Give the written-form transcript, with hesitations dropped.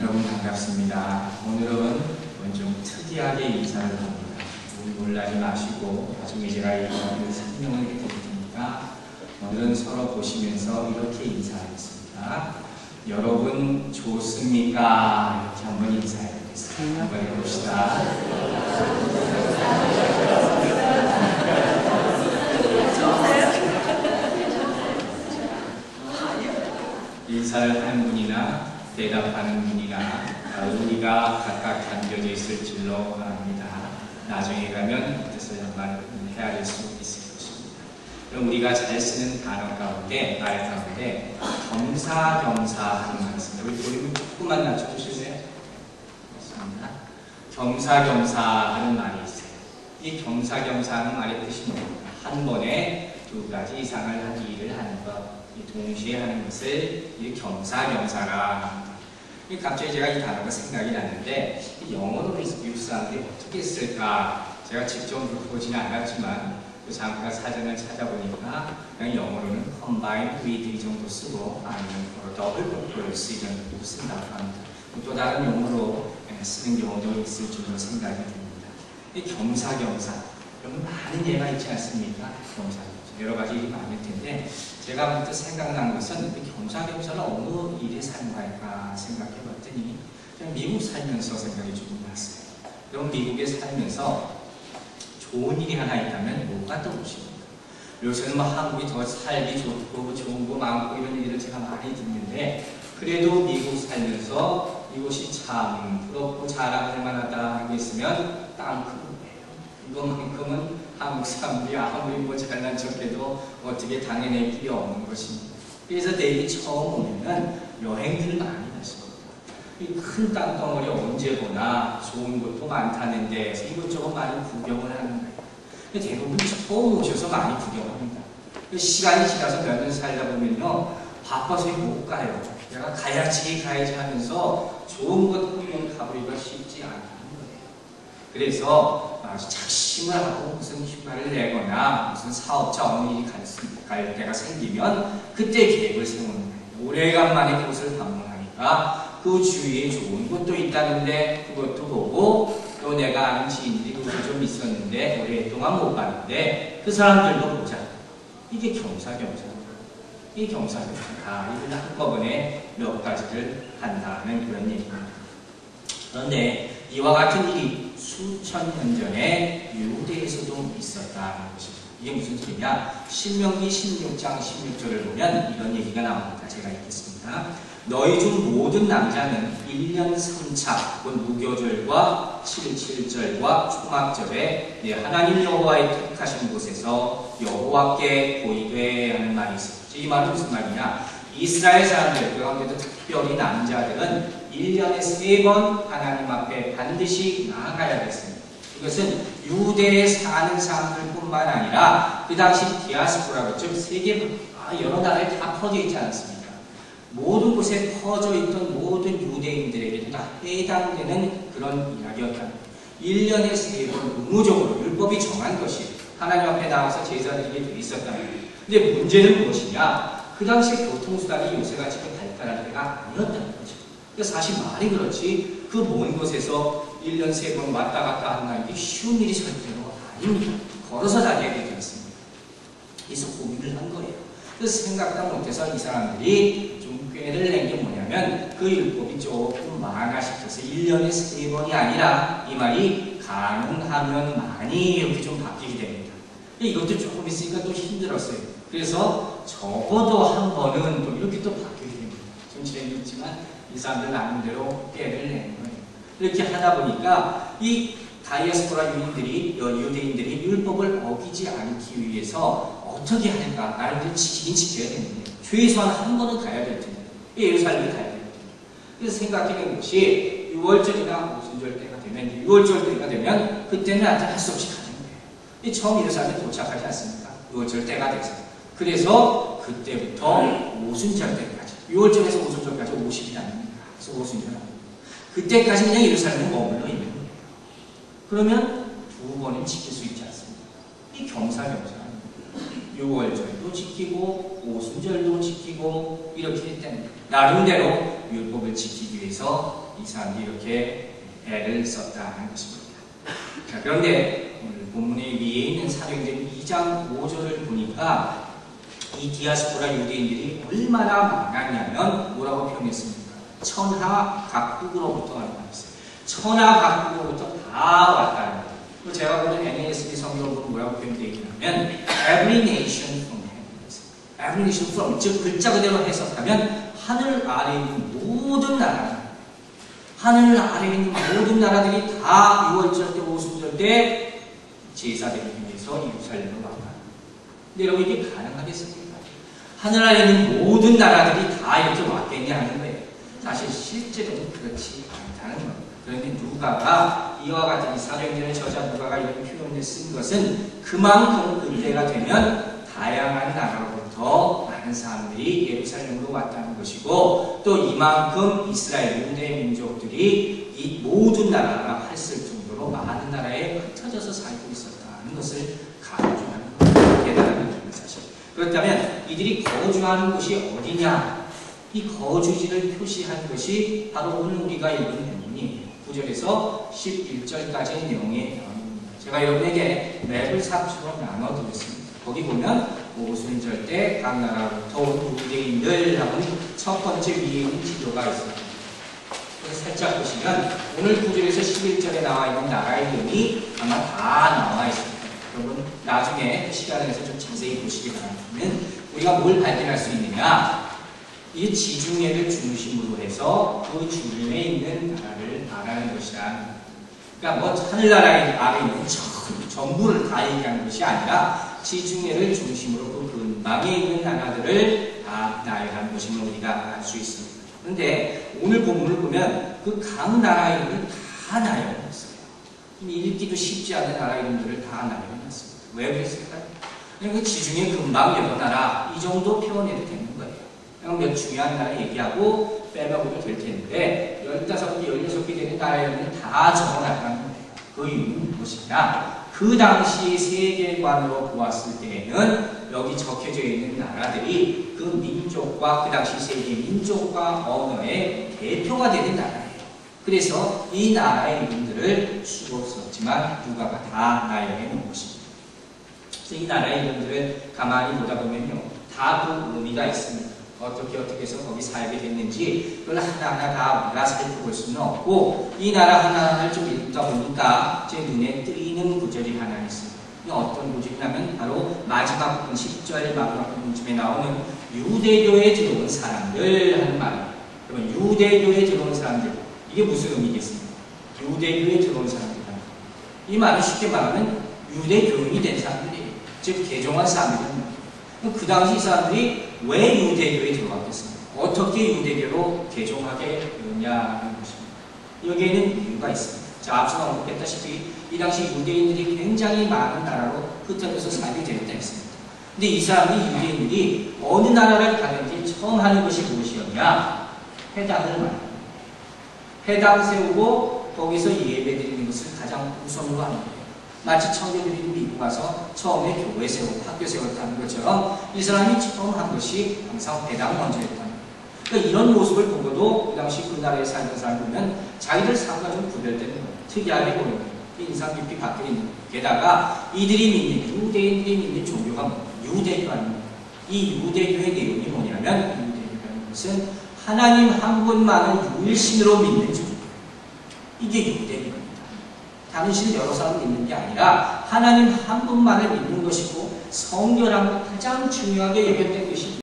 여러분 반갑습니다. 오늘은 좀 특이하게 인사를 합니다. 놀라지 마시고 나중에 제가 이 설명을 해드릴 테니까 오늘은 서로 보시면서 이렇게 인사하겠습니다. 여러분 좋습니까? 이렇게 한번 인사해 보겠습니다. 한번 해봅시다. 인사를 하는 분이나 대답하는 분이나 의미가 각각 담겨져 있을 줄로 압니다. 나중에 가면 뜻을 한번 헤아릴 수 있을 것입니다. 그럼 우리가 잘 쓰는 단어 가운데, 말 가운데 겸사겸사 하는 말이 있습니다. 우리 볼륨을 조금만 낮춰주실래요? 그렇습니다. 겸사겸사 하는 말이 있어요. 이 겸사겸사 하는 말의 뜻이 뭡니까? 한 번에 두 가지 이상을 하기를 하는 것. 동시에 하는 것을 겸사겸사라 합니다. 갑자기 제가 이 단어가 생각이 났는데 영어로 미국 사람들이 어떻게 쓸까 제가 직접 물어보지는 않았지만 잠깐 사전을 찾아보니까 그냥 영어로는 combine with 이 정도 쓰고 아니면 double purpose 이 정도 쓴다고 합니다. 또 다른 용어로 쓰는 경우도 있을 줄로 생각이 듭니다. 이 겸사겸사 여러분 많은 예가 있지 않습니까? 겸사겸사 여러 가지 일이 많을 텐데 제가 문득 생각난 것은 겸사겸사를 어느 일에 사용할까 생각해 봤더니 그냥 미국 살면서 생각이 조금 났어요. 그럼 미국에 살면서 좋은 일이 하나 있다면 뭐가 떠오르십니까? 요새는 뭐 한국이 더 살기 좋고 좋은 거 많고 이런 얘기를 제가 많이 듣는데 그래도 미국 살면서 이곳이 참 부럽고 자랑할 만하다 하는 게 있으면 땅큰 이것만큼은 한국 사람들이 아무리 뭐 잘난 척해도 어떻게 당해낼 필요 없는 것입니다. 그래서 내일이 처음 오면은 여행들을 많이 하십니다. 이 큰 땅덩어리 언제 보나 좋은 곳도 많다는데 이것저것 많이 구경을 하는 거예요. 대부분 처음 오셔서 많이 구경합니다. 시간이 지나서 몇 년 살다 보면요 바빠서 못 가요. 내가 가야지 하면서 좋은 곳 구경 가보기가 쉽지 않아요. 그래서 아주 작심을 하고 무슨 휴가를 내거나 무슨 사업자 어느 일이 갈 때가 생기면 그때 계획을 세우는 거예요. 오래간만에 그곳을 방문하니까 그 주위에 좋은 곳도 있다는데 그것도 보고 또 내가 아는 지인들이 그곳에 좀 있었는데 오랫동안 못 봤는데 그 사람들도 보자. 이게 겸사겸사입니다. 이 겸사겸사 다 이걸 한꺼번에 몇 가지를 한다는 그런 얘기입니다. 그런데 이와 같은 일이 수천 년 전에 유대에서도 있었다는 것입니다. 이게 무슨 소리냐? 신명기 16장 16절을 보면 이런 얘기가 나옵니다. 제가 읽겠습니다. 너희 중 모든 남자는 1년 3차 무교절과 77절과 초막절에 내 하나님 여호와의 택하신 곳에서 여호와께 보이되 하는 말이 있습니다. 이 말은 무슨 말이냐? 이스라엘 사람들, 그 가운데도 특별히 남자들은 1년에 3번 하나님 앞에 반드시 나아가야 됐습니다. 이것은 유대에 사는 사람들뿐만 아니라 그 당시 디아스포라고 즉 세계 여러 나라에 다 퍼져 있지 않습니까? 모든 곳에 퍼져 있던 모든 유대인들에게도 다 해당되는 그런 이야기였다. 1년에 3번 의무적으로 율법이 정한 것이 하나님 앞에 나와서 제사드리게 돼 있었다. 근데 문제는 무엇이냐? 그 당시 교통수단이 요새같이 발달할 때가 아니었다는 거죠. 사실 말이 그렇지 그 먼 곳에서 1년 3번 왔다 갔다 한다는 게 쉬운 일이 절대로 아닙니다. 걸어서 다녀야 되지 않습니다. 그래서 고민을 한 거예요. 그래서 생각도 못해서 이 사람들이 좀 꾀를 낸 게 뭐냐면 그 율법이 조금 완화시켜서 1년에 3번이 아니라 이 말이 가능하면 많이 이렇게 좀 바뀌게 됩니다. 이것도 조금 있으니까 또 힘들었어요. 그래서 적어도 한 번은 또 이렇게 또 바뀌게 됩니다. 좀 재미있지만 이 사람들 나름대로 꾀를 낸 거예요. 이렇게 하다 보니까 이 다이아스포라 유대인들이 율법을 어기지 않기 위해서 어떻게 할까? 나름대로 지키긴 지켜야 되는데 최소한 한 번은 가야 될 텐데 예루살렘에 가야 될 텐데 그래서 생각해낸 것이 6월절이나 오순절 때가 되면 6월절 때가 되면 그때는 할 수 없이 가는 거예요. 처음 예루살렘에 도착하지 않습니까? 6월절 때가 돼서 그래서 그때부터 오순절 때까지 6월절에서 오순절까지 50일이 아닙니다. 그래서 오순절 그때까지 그냥 예루살렘에 머물러 있는 거예요. 그러면 2번은 지킬 수 있지 않습니까? 이 겸사겸사 6월절도 지키고 오순절도 지키고 이렇게 했다는 나름대로 율법을 지키기 위해서 이 사람들이 이렇게 애를 썼다는 것입니다. 자, 그런데 오늘 본문의 위에 있는 사도행전 2장 5절을 보니까 이 디아스포라 유대인들이 얼마나 많았냐면 뭐라고 표현했습니까? 천하 각국으로부터 왔다고 했어요. 천하 각국으로부터 다 왔다는 거예요. 제가 보는 NASB 성경으로 뭐라고 표현되어 있냐면 Every nation from heaven. Every nation from, 즉 글자 그대로 해석하면 하늘 아래에 있는 모든 나라, 하늘 아래에 있는 모든 나라들이 다 6월절 때 오순절 때 제사되기 위해서 예루살렘으로 왔다. 근데 여러분 이게 가능하겠습니까? 하늘 아래에 있는 모든 나라들이 다 이렇게 왔겠냐 하는 거예요. 사실 실제로는 그렇지 않다는 겁니다. 그런데 누가가 이와 같은 사도행전의 저자 누가가 이런 표현을 쓴 것은 그만큼 그때가 되면 다양한 나라로부터 많은 사람들이 예루살렘으로 왔다는 것이고 또 이만큼 이스라엘 유대 민족들이 이 모든 나라가 했을 정도로 많은 나라에 흩어져서 살고 있었다는 것을 강조하는 것입니다. 대단한 사실. 그렇다면 이들이 거주하는 곳이 어디냐? 이 거주지를 표시한 것이 바로 오늘 우리가 읽은 본문이 9절에서 11절까지의 내용의 내용입니다. 제가 여러분에게 맵을 3초로 나눠드렸습니다. 거기 보면 오순절 때 각 나라로부터 온 유대인들 하는 첫 번째 위에 있는 지도가 있습니다. 그래서 살짝 보시면 오늘 9절에서 11절에 나와 있는 나라의 이름이 아마 다 나와 있습니다. 여러분 나중에 시간을 내서 좀 자세히 보시기 바랍니다. 우리가 뭘 발견할 수 있느냐? 이 지중해를 중심으로 해서 그 주변에 있는 나라를 말하는 것이다. 그러니까 뭐 하늘나라에 아래 있는 전부를 다 얘기하는 것이 아니라 지중해를 중심으로 그 근방에 있는 나라들을 다 나열하는 것임을 우리가 알 수 있습니다. 그런데 오늘 본문을 보면 그 각 나라 이름을 다 나열해놨어요. 읽기도 쉽지 않은 나라 이름들을 다 나열해놨습니다. 왜 그랬을까요? 그 지중해 근방 여러 나라 이 정도 표현해도 되는 거예요. 몇 중요한 나라 얘기하고 빼먹어도 될 텐데 15개, 16개 되는 나라 이름을 다 적어놨다는 거예요. 그 이유는 무엇이냐? 그 당시 세계관으로 보았을 때에는 여기 적혀져 있는 나라들이 그 민족과 그 당시 세계 민족과 언어의 대표가 되는 나라예요. 그래서 이 나라의 이름들을 수고스럽지만 누가가 다 나열해 놓은 것입니다. 그래서 이 나라의 이름들을 가만히 보다 보면요, 다 그 의미가 있습니다. 어떻게 해서 거기 살게 됐는지 그걸 하나하나 다 우리가 살펴볼 수는 없고 이 나라 하나하나를 좀 읽다 보니까 제 눈에 띄는 구절이 하나 있습니다. 어떤 구절이냐면 바로 마지막 부분 10절 마지막 부분쯤에 나오는 유대교에 들어온 사람들 하는 말입니다. 그러면 유대교에 들어온 사람들 이게 무슨 의미겠습니까? 유대교에 들어온 사람들이다. 이 말은 쉽게 말하면 유대교인이 된 사람들이에요. 즉 개종한 사람들입니다. 그 당시 이 사람들이 왜 유대교에 들어갔겠습니까? 어떻게 유대교로 개종하게 되느냐는 것입니다. 여기에는 이유가 있습니다. 자, 앞서 언급했다시피 이 당시 유대인들이 굉장히 많은 나라로 흩어져서 살게 되었다 했습니다. 근데 이 사람이 유대인들이 어느 나라를 가든지 처음 하는 것이 무엇이었냐? 회당을 만듭니다. 회당 세우고 거기서 예배드리는 것을 가장 우선으로 하는 거예요. 마치 청교도들이 미국 와서 처음에 교회 세우고 학교 세웠다는 것처럼 이 사람이 처음 한 것이 항상 회당 먼저 했다는 거예요. 그러니까 이런 모습을 보고도 그 당시 그 나라에 살던 사람 보면 자기들 삶과 좀 구별되는 거예요. 특이하게 보는 거예요. 인상 깊이 바뀌어 있는 거예요. 게다가 이들이 믿는, 유대인들이 믿는 종교가 뭐예요? 유대교 아닙니까? 이 유대교의 내용이 뭐냐면 유대교라는 것은 하나님 한 분만을 유일신으로 믿는 종교. 이게 유대교입니다. 다른 신 여러 사람을 믿는 게 아니라 하나님 한 분만을 믿는 것이고 성결함을 가장 중요하게 여겼던 것이